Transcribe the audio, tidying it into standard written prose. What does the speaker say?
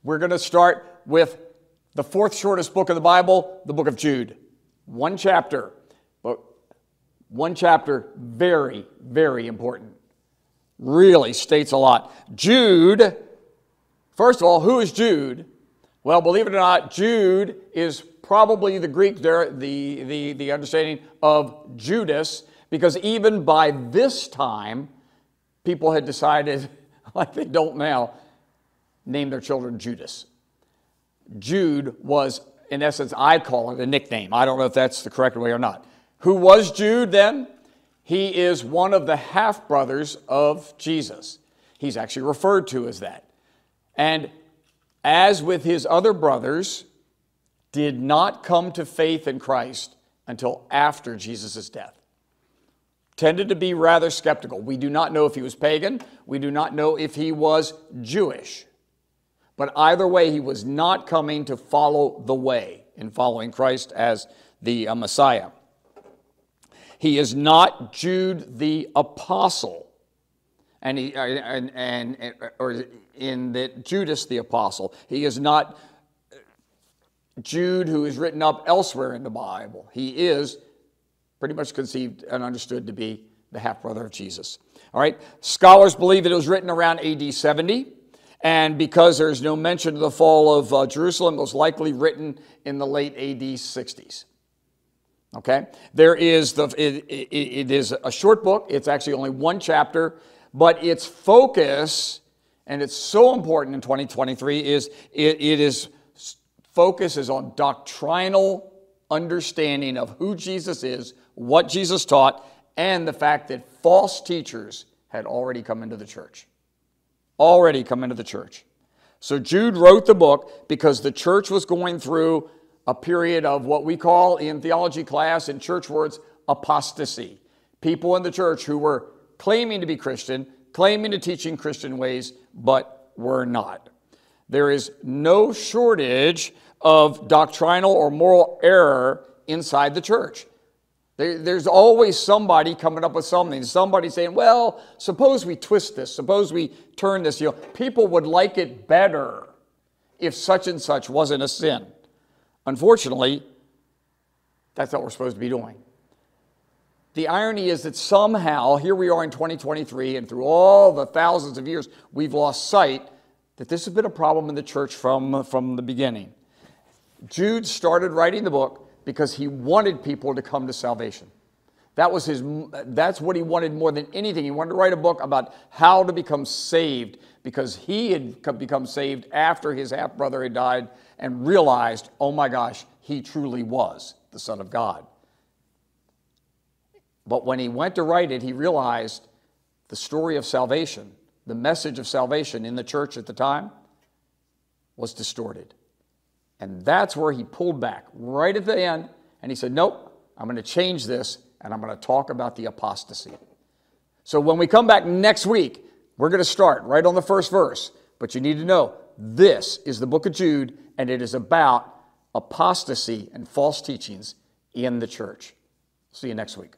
We're going to start with the fourth shortest book of the Bible, the Book of Jude. One chapter, but one chapter, very, very important. Really states a lot. Jude, first of all, who is Jude? Well, believe it or not, Jude is probably the Greek, the understanding of Judas, because even by this time, people had decided, like they don't now, name their children Judas. Jude was, in essence, I call it a nickname. I don't know if that's the correct way or not. Who was Jude then? He is one of the half-brothers of Jesus. He's actually referred to as that. And as with his other brothers, did not come to faith in Christ until after Jesus' death. Tended to be rather skeptical. We do not know if he was pagan. We do not know if he was Jewish. But either way, he was not coming to follow the way in following Christ as the Messiah. He is not Jude the apostle, or in that Judas the apostle. He is not Jude who is written up elsewhere in the Bible. He is pretty much conceived and understood to be the half-brother of Jesus. All right, scholars believe it was written around AD 70. And because there's no mention of the fall of Jerusalem, it was likely written in the late AD 60s. Okay? There is it is a short book. It's actually only one chapter, but its focus, and it's so important in 2023, is focus is on doctrinal understanding of who Jesus is, what Jesus taught, and the fact that false teachers had already come into the church. Already come into the church. So Jude wrote the book because the church was going through a period of what we call in theology class, in church words, apostasy. People in the church who were claiming to be Christian, claiming to teaching Christian ways, but were not. There is no shortage of doctrinal or moral error inside the church. There's always somebody coming up with something. Somebody saying, well, suppose we twist this. Suppose we turn this. People would like it better if such and such wasn't a sin. Unfortunately, that's what we're supposed to be doing. The irony is that somehow, here we are in 2023, and through all the thousands of years, we've lost sight that this has been a problem in the church from the beginning. Jude started writing the book because he wanted people to come to salvation. That's what he wanted more than anything. He wanted to write a book about how to become saved, because he had become saved after his half-brother had died and realized, oh my gosh, he truly was the Son of God. But when he went to write it, he realized the story of salvation, the message of salvation in the church at the time was distorted. And that's where he pulled back right at the end, and he said, nope, I'm going to change this, and I'm going to talk about the apostasy. So when we come back next week, we're going to start right on the first verse. But you need to know, this is the book of Jude, and it is about apostasy and false teachings in the church. See you next week.